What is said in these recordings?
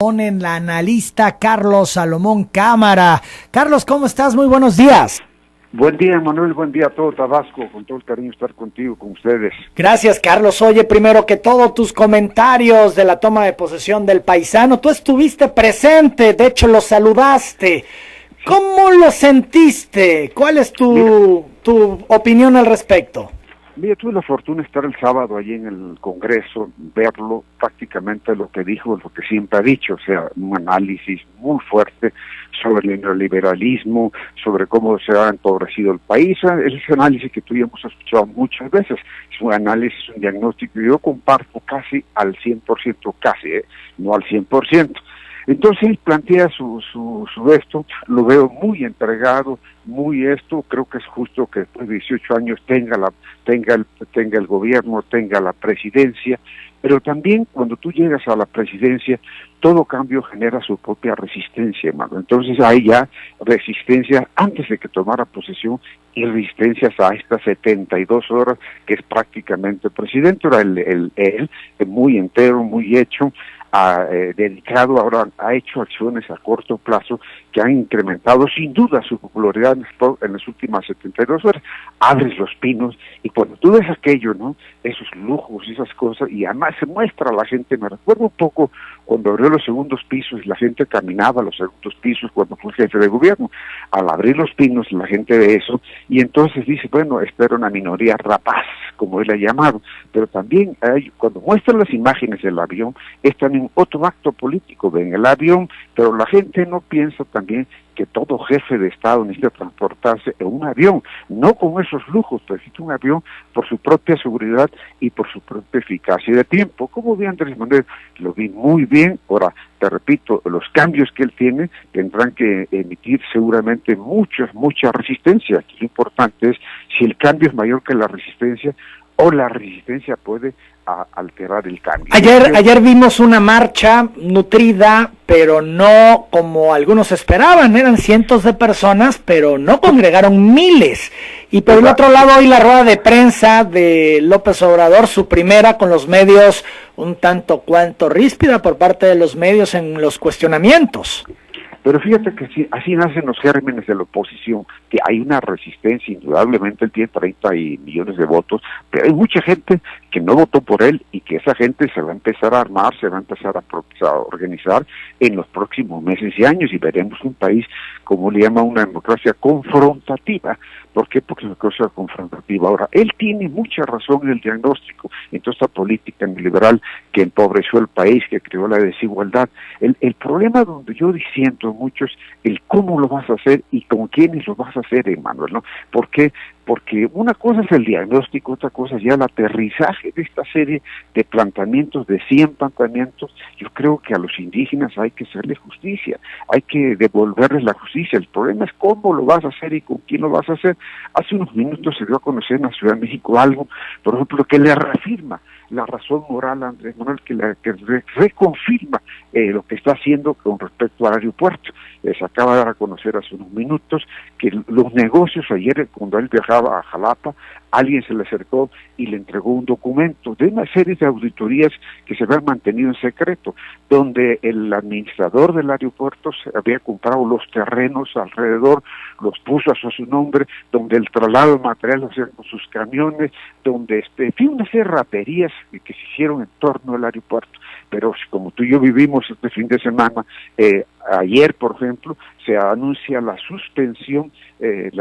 En la analista Carlos Salomón Cámara. Carlos, ¿cómo estás? Muy buenos días. Buen día, Manuel, buen día a todo Tabasco, con todo el cariño estar contigo, con ustedes. Gracias, Carlos. Oye, primero que todo, tus comentarios de la toma de posesión del paisano, tú estuviste presente, de hecho lo saludaste. ¿Cómo lo sentiste? ¿Cuál es tu opinión al respecto? Mira, tuve la fortuna de estar el sábado allí en el Congreso, verlo, prácticamente lo que dijo, lo que siempre ha dicho, o sea, un análisis muy fuerte sobre el neoliberalismo, sobre cómo se ha empobrecido el país. Ese análisis que tú y hemos escuchado muchas veces, es un análisis, un diagnóstico que yo comparto casi al 100%, casi, no al 100%. Entonces él plantea su esto, lo veo muy entregado, muy esto, creo que es justo que después de 18 años tenga el gobierno, tenga la presidencia, pero también cuando tú llegas a la presidencia, todo cambio genera su propia resistencia, hermano. Entonces hay ya resistencia antes de que tomara posesión y resistencias a estas 72 horas que es prácticamente presidente. Era él muy entero, muy hecho, dedicado, ahora ha hecho acciones a corto plazo que han incrementado sin duda su popularidad en las últimas 72 horas. Abres los pinos y cuando tú ves aquello, ¿no? Esos lujos y esas cosas, y además se muestra a la gente, me recuerdo un poco cuando abrió los segundos pisos y la gente caminaba a los segundos pisos cuando fue jefe de gobierno. Al abrir los pinos la gente ve eso y entonces dice, bueno, esta era una minoría rapaz, como él ha llamado, pero también cuando muestran las imágenes del avión, es también otro acto político, ven el avión, pero la gente no piensa también que todo jefe de Estado necesita transportarse en un avión, no con esos lujos, pero necesita un avión por su propia seguridad y por su propia eficacia de tiempo. Como vi Andrés Manuel, lo vi muy bien. Ahora, te repito, los cambios que él tiene tendrán que emitir seguramente mucha resistencia. Aquí lo importante es si el cambio es mayor que la resistencia o la resistencia puede alterar el cambio. Ayer vimos una marcha nutrida, pero no como algunos esperaban, eran cientos de personas, pero no congregaron miles. Y por el otro lado, hoy la rueda de prensa de López Obrador, su primera con los medios un tanto cuanto ríspida por parte de los medios en los cuestionamientos. Pero fíjate que así nacen los gérmenes de la oposición, que hay una resistencia, indudablemente él tiene 30 millones de votos, pero hay mucha gente que no votó por él y que esa gente se va a empezar a armar, se va a empezar a organizar en los próximos meses y años y veremos un país, como le llama, una democracia confrontativa. ¿Por qué? Porque es una cosa confrontativa. Ahora, él tiene mucha razón en el diagnóstico, en toda esta política neoliberal que empobreció el país, que creó la desigualdad. El problema donde yo disiento mucho es el cómo lo vas a hacer y con quiénes lo vas a hacer, Manuel, ¿no? ¿Por qué? Porque una cosa es el diagnóstico, otra cosa es ya el aterrizaje de esta serie de planteamientos, de 100 planteamientos. Yo creo que a los indígenas hay que hacerle justicia, hay que devolverles la justicia. El problema es cómo lo vas a hacer y con quién lo vas a hacer. Hace unos minutos se dio a conocer en la Ciudad de México algo, por ejemplo, que le reafirma la razón moral a Andrés Manuel, que reconfirma lo que está haciendo con respecto al aeropuerto. Se acaba de dar a conocer hace unos minutos que los negocios, ayer cuando él viajaba a Jalapa, alguien se le acercó y le entregó un documento de una serie de auditorías que se habían mantenido en secreto, donde el administrador del aeropuerto se había comprado los terrenos alrededor, los puso a su nombre, donde el traslado de material lo hacían con sus camiones, donde una serie de raterías que se hicieron en torno al aeropuerto. Pero como tú y yo vivimos este fin de semana, ayer, por ejemplo, se anuncia la suspensión del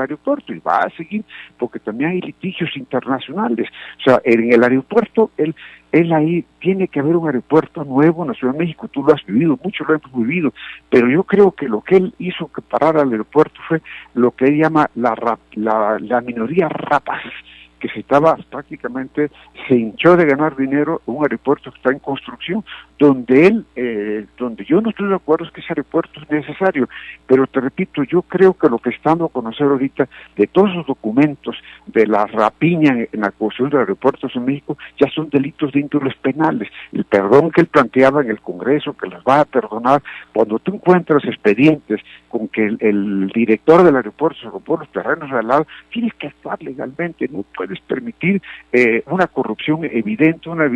aeropuerto, y va a seguir porque también hay litigios internacionales. O sea, en el aeropuerto, él ahí tiene que haber un aeropuerto nuevo en la Ciudad de México. Tú lo has vivido, muchos lo hemos vivido, pero yo creo que lo que él hizo que parara el aeropuerto fue lo que él llama la minoría rapaz, que se hinchó de ganar dinero en un aeropuerto que está en construcción, donde yo no estoy de acuerdo es que ese aeropuerto es necesario, pero te repito, yo creo que lo que estamos a conocer ahorita de todos los documentos de la rapiña en la construcción de aeropuertos en México ya son delitos de índoles penales. El perdón que él planteaba en el Congreso, que les va a perdonar, cuando tú encuentras expedientes con que el director del aeropuerto se compró los terrenos al lado, tienes que actuar legalmente, no puedes permitir una corrupción evidente, una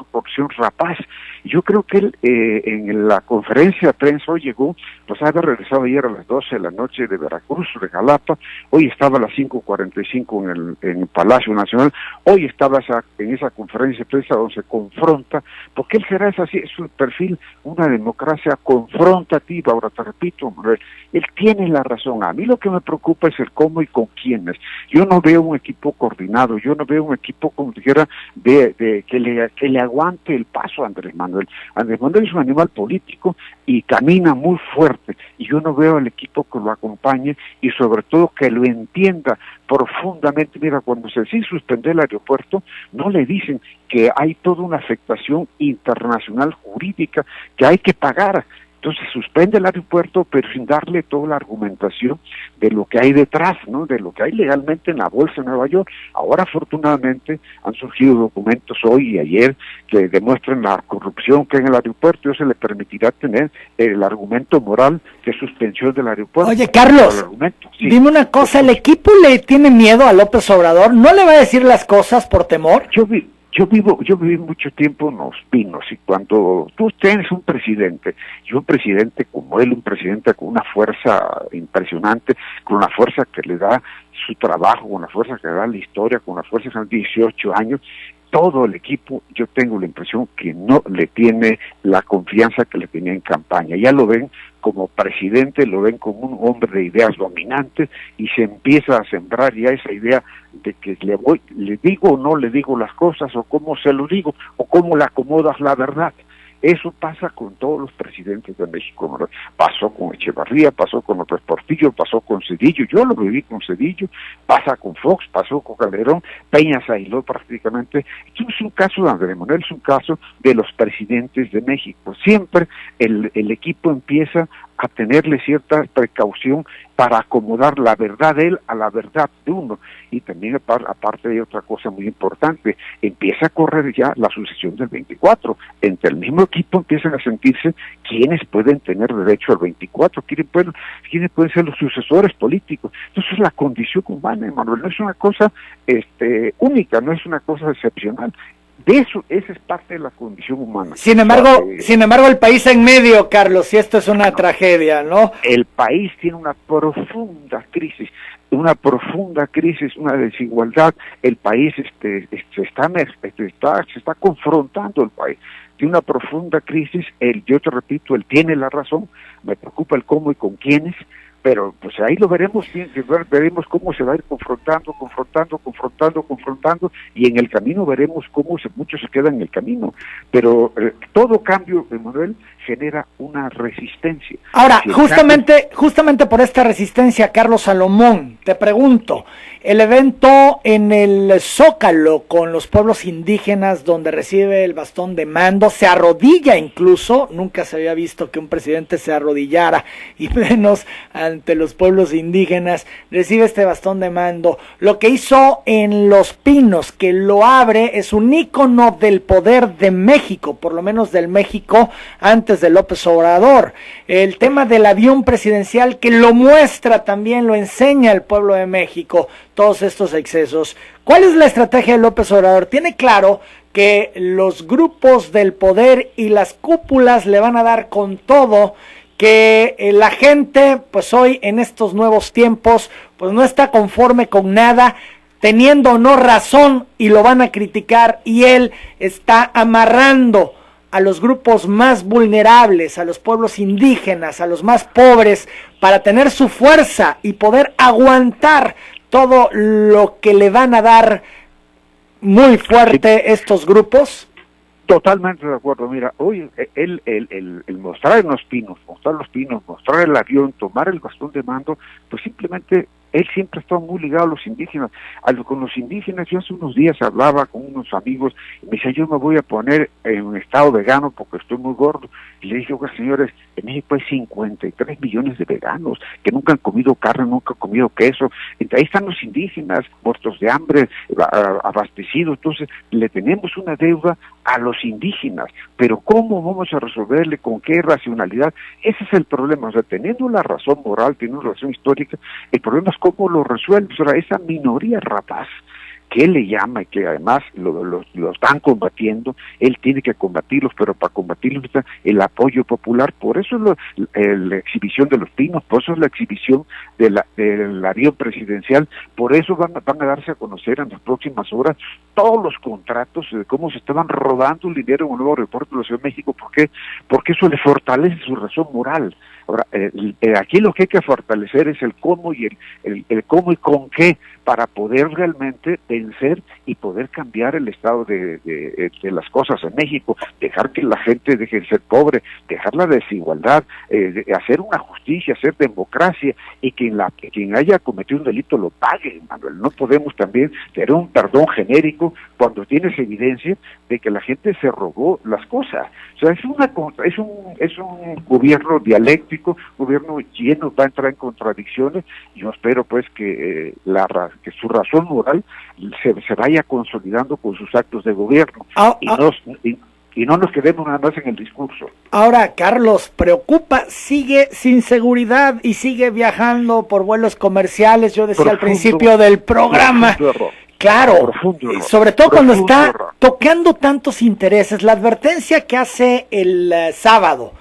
corrupción rapaz. Yo creo que él en la conferencia de prensa hoy llegó, pues había regresado ayer a las 12 de la noche de Veracruz, de Jalapa, hoy estaba a las 5:45 en el Palacio Nacional, hoy estaba en esa conferencia de prensa donde se confronta, porque él será así, es su perfil, una democracia confrontativa. Ahora te repito, Manuel, él tiene la razón. A mí lo que me preocupa es el cómo y con quiénes. Yo no veo un equipo coordinado, yo no veo un equipo, como dijera, que le aguante el paso a Andrés Manuel. Andrés Manuel es un animal político y camina muy fuerte, y yo no veo al equipo que lo acompañe y sobre todo que lo entienda profundamente. Mira, cuando se decide suspender el aeropuerto, no le dicen que hay toda una afectación internacional jurídica que hay que pagar. Entonces suspende el aeropuerto, pero sin darle toda la argumentación de lo que hay detrás, ¿no? De lo que hay legalmente en la bolsa de Nueva York. Ahora, afortunadamente, han surgido documentos hoy y ayer que demuestran la corrupción que hay en el aeropuerto, y eso le permitirá tener el argumento moral de suspensión del aeropuerto. Oye, Carlos, sí, dime una cosa, ¿el equipo le tiene miedo a López Obrador? ¿No le va a decir las cosas por temor? Yo viví mucho tiempo en Los Pinos, y cuando tú tienes un presidente como él, un presidente con una fuerza impresionante, con una fuerza que le da su trabajo, con una fuerza que le da la historia, con una fuerza que tiene 18 años, todo el equipo, yo tengo la impresión que no le tiene la confianza que le tenía en campaña. Ya lo ven como presidente, lo ven como un hombre de ideas dominantes, y se empieza a sembrar ya esa idea de que le digo o no le digo las cosas, o cómo se lo digo, o cómo le acomodas la verdad. Eso pasa con todos los presidentes de México. Pasó con Echevarría, pasó con López Portillo, pasó con Zedillo, yo lo viví con Zedillo, pasa con Fox, pasó con Calderón, Peña se aisló prácticamente. Esto es un caso de Andrés Manuel, es un caso de los presidentes de México. Siempre el equipo empieza a tenerle cierta precaución para acomodar la verdad de él a la verdad de uno. Y también, aparte de otra cosa muy importante, empieza a correr ya la sucesión del 24. Entre el mismo equipo empiezan a sentirse quiénes pueden tener derecho al 24, quiénes pueden ser los sucesores políticos. Entonces, la condición humana, Manuel, no es una cosa única, no es una cosa excepcional. De eso, esa es parte de la condición humana. Sin embargo, el país en medio, Carlos, y esto es una tragedia, ¿no? El país tiene una profunda crisis, una desigualdad. El país se está confrontando el país. Tiene una profunda crisis. Yo te repito, él tiene la razón. Me preocupa el cómo y con quiénes. Pero pues ahí lo veremos bien, veremos cómo se va a ir confrontando, y en el camino veremos cómo muchos se quedan en el camino. Pero todo cambio, Manuel, genera una resistencia. Ahora, justamente por esta resistencia, Carlos Salomón, te pregunto, el evento en el Zócalo con los pueblos indígenas, donde recibe el bastón de mando, se arrodilla incluso, nunca se había visto que un presidente se arrodillara, y menos ante los pueblos indígenas, recibe este bastón de mando. Lo que hizo en Los Pinos, que lo abre, es un ícono del poder de México, por lo menos del México antes de López Obrador. El tema del avión presidencial, que lo muestra también, lo enseña el pueblo de México, todos estos excesos. ¿Cuál es la estrategia de López Obrador? Tiene claro que los grupos del poder y las cúpulas le van a dar con todo, que la gente, pues hoy en estos nuevos tiempos, pues no está conforme con nada, teniendo o no razón, y lo van a criticar, y él está amarrando a los grupos más vulnerables, a los pueblos indígenas, a los más pobres, para tener su fuerza y poder aguantar todo lo que le van a dar muy fuerte estos grupos. Totalmente de acuerdo. Mira, hoy el mostrar los pinos, mostrar el avión, tomar el bastón de mando, pues simplemente él siempre ha estado muy ligado a los indígenas. Con los indígenas, yo hace unos días hablaba con unos amigos y me decía, yo me voy a poner en un estado vegano porque estoy muy gordo. Y le dije, oiga, señores, en México hay 53 millones de veganos que nunca han comido carne, nunca han comido queso. Entonces, ahí están los indígenas, muertos de hambre, abastecidos. Entonces, le tenemos una deuda a los indígenas. Pero ¿cómo vamos a resolverle? ¿Con qué racionalidad? Ese es el problema. O sea, teniendo la razón moral, teniendo la razón histórica, el problema es cómo lo resuelves. O sea, esa minoría rapaz que él le llama y que además lo están combatiendo, él tiene que combatirlos, pero para combatirlos está el apoyo popular. Por eso la exhibición de los pinos, por eso es la exhibición del avión presidencial, por eso van a darse a conocer en las próximas horas todos los contratos de cómo se estaban rodando el dinero en un nuevo aeropuerto de la Ciudad de México. ¿Por qué? Porque eso le fortalece su razón moral. Ahora, aquí lo que hay que fortalecer es el cómo y el cómo y con qué, para poder realmente vencer y poder cambiar el estado de las cosas en México, dejar que la gente deje de ser pobre, dejar la desigualdad, hacer una justicia, hacer democracia, y quien haya cometido un delito lo pague, Manuel. No podemos también tener un perdón genérico cuando tienes evidencia de que la gente se robó las cosas. O sea, es un gobierno dialéctico, gobierno lleno, va a entrar en contradicciones, y yo espero pues que su razón moral se vaya consolidando con sus actos de gobierno, y no nos quedemos nada más en el discurso. Ahora, Carlos, preocupa, sigue sin seguridad y sigue viajando por vuelos comerciales, yo decía al principio del programa. Claro, sobre todo cuando está tocando tantos intereses. La advertencia que hace el sábado: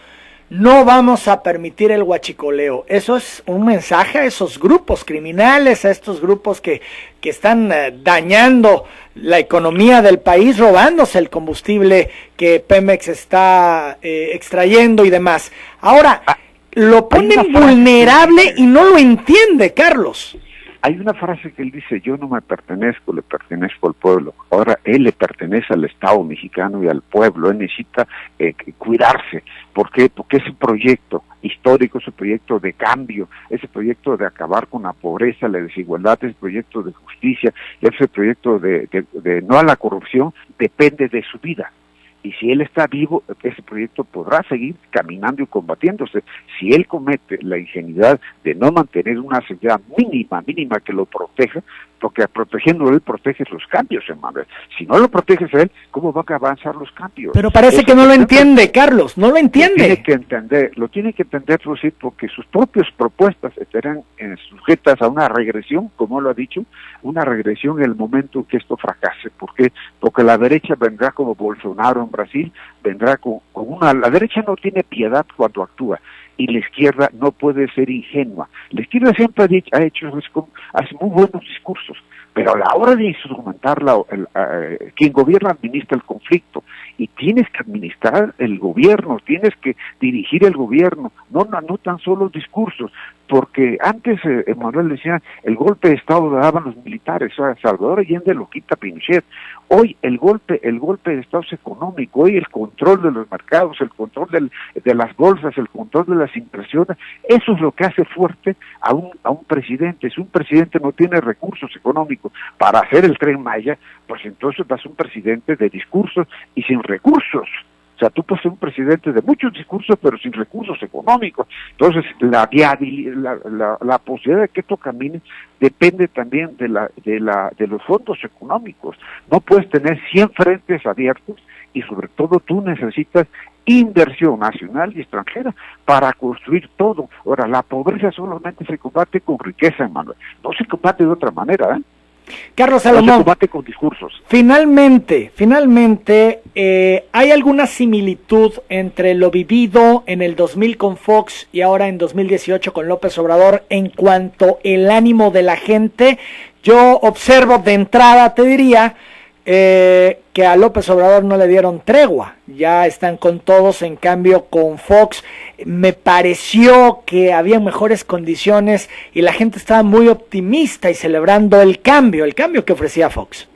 no vamos a permitir el huachicoleo. Eso es un mensaje a esos grupos criminales, a estos grupos que están dañando la economía del país, robándose el combustible que Pemex está extrayendo y demás. Ahora, lo ponen vulnerable y no lo entiende, Carlos. Hay una frase que él dice: yo no me pertenezco, le pertenezco al pueblo. Ahora él le pertenece al Estado mexicano y al pueblo. Él necesita cuidarse. ¿Por qué? Porque ese proyecto histórico, ese proyecto de cambio, ese proyecto de acabar con la pobreza, la desigualdad, ese proyecto de justicia, ese proyecto de no a la corrupción, depende de su vida. Y si él está vivo, ese proyecto podrá seguir caminando y combatiéndose. Si él comete la ingenuidad de no mantener una seguridad mínima que lo proteja, porque protegiéndolo él proteges los cambios, hermano. Si no lo proteges a él, ¿cómo van a avanzar los cambios? Pero parece que no lo entiende, Carlos, no lo entiende. Lo tiene que entender, Rosy, porque sus propias propuestas estarán sujetas a una regresión, como lo ha dicho, una regresión en el momento que esto fracase. ¿Por qué? Porque la derecha vendrá como Bolsonaro en Brasil, vendrá la derecha no tiene piedad cuando actúa, y la izquierda no puede ser ingenua. La izquierda siempre hace muy buenos discursos, pero a la hora de instrumentar quien gobierna administra el conflicto, y tienes que administrar el gobierno, tienes que dirigir el gobierno, no tan solo discursos, porque antes Manuel decía, el golpe de Estado lo daban los militares, o sea, Salvador Allende lo quita Pinochet. Hoy el golpe de Estado es económico, hoy el control de los mercados, el control de las bolsas, el control de las impresiones, eso es lo que hace fuerte a un presidente. Si un presidente no tiene recursos económicos para hacer el Tren Maya, pues entonces vas a un presidente de discursos y sin recursos. O sea, tú puedes ser un presidente de muchos discursos, pero sin recursos económicos. Entonces, la posibilidad de que esto camine depende también de los fondos económicos. No puedes tener 100 frentes abiertos, y sobre todo tú necesitas inversión nacional y extranjera para construir todo. Ahora, la pobreza solamente se combate con riqueza, Manuel. No se combate de otra manera, ¿eh? Carlos Salomón, no se combate con discursos. Finalmente, ¿hay alguna similitud entre lo vivido en el 2000 con Fox y ahora en 2018 con López Obrador en cuanto el ánimo de la gente? Yo observo de entrada, te diría, que a López Obrador no le dieron tregua, ya están con todos. En cambio con Fox me pareció que había mejores condiciones y la gente estaba muy optimista y celebrando el cambio que ofrecía Fox.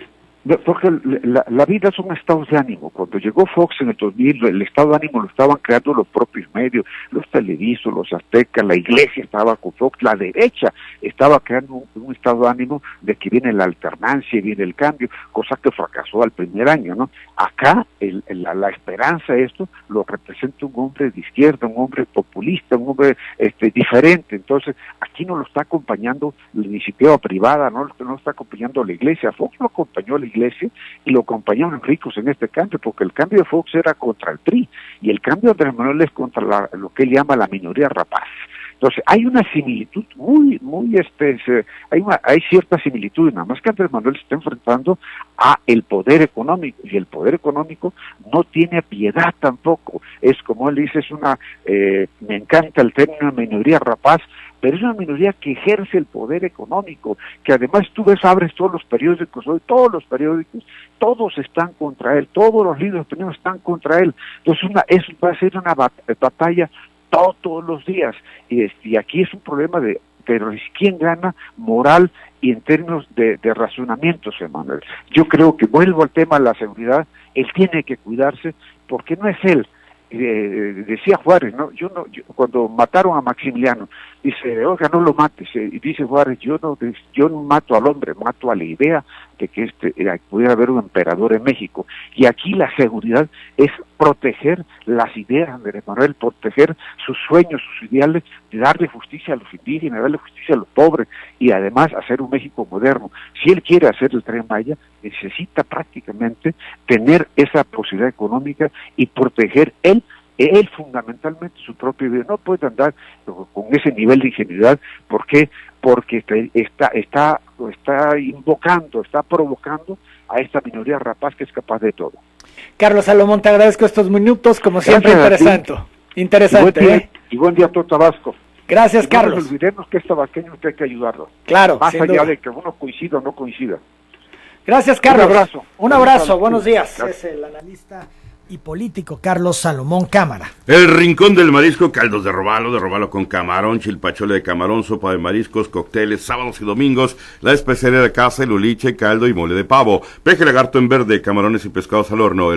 Porque la vida son estados de ánimo. Cuando llegó Fox en el 2000, el estado de ánimo lo estaban creando los propios medios, los televisos, los aztecas, la iglesia estaba con Fox, la derecha estaba creando un estado de ánimo de que viene la alternancia y viene el cambio, cosa que fracasó al primer año, ¿no? Acá la esperanza, esto lo representa un hombre de izquierda, un hombre populista, un hombre diferente. Entonces aquí no lo está acompañando la iniciativa privada, no está acompañando la iglesia. Fox lo acompañó a la iglesia y lo acompañaron los ricos en este cambio, porque el cambio de Fox era contra el PRI y el cambio de Andrés Manuel es contra lo que él llama la minoría rapaz. Entonces, hay una similitud hay cierta similitud, nada más que Andrés Manuel se está enfrentando a el poder económico, y el poder económico no tiene piedad tampoco. Es como él dice, me encanta el término minoría rapaz, pero es una minoría que ejerce el poder económico, que además tú abres todos los periódicos, hoy todos los periódicos, todos están contra él, todos los líderes opinión están contra él. Entonces va a ser una batalla todos los días, y aquí es un problema pero ¿quién gana moral y en términos de razonamiento, Emanuel? Yo creo que vuelvo al tema de la seguridad, él tiene que cuidarse, porque no es él. Decía Juárez, cuando mataron a Maximiliano, dice, oiga, no lo mates, y dice Juárez, yo no mato al hombre, mato a la idea de que pudiera haber un emperador en México. Y aquí la seguridad es proteger las ideas de Andrés Manuel, proteger sus sueños, sus ideales, de darle justicia a los indígenas, darle justicia a los pobres, y además hacer un México moderno. Si él quiere hacer el Tren Maya, necesita prácticamente tener esa posibilidad económica y proteger él fundamentalmente su propia vida. No puede andar con ese nivel de ingenuidad. ¿Por qué? Porque está invocando, está provocando a esta minoría rapaz que es capaz de todo. Carlos Salomón, te agradezco estos minutos, como siempre. Interesante. Y buen día a todo Tabasco. Gracias, Carlos. No nos olvidemos que este tabasqueño hay que ayudarlo. Claro, más allá de que uno coincida o no coincida. Gracias, Carlos. Un abrazo. Buenos días. Es el analista y político Carlos Salomón Cámara. El Rincón del Marisco, caldos de robalo con camarón, chilpachole de camarón, sopa de mariscos, cócteles, sábados y domingos, la especialidad de casa, el uliche, caldo y mole de pavo, peje lagarto en verde, camarones y pescados al horno.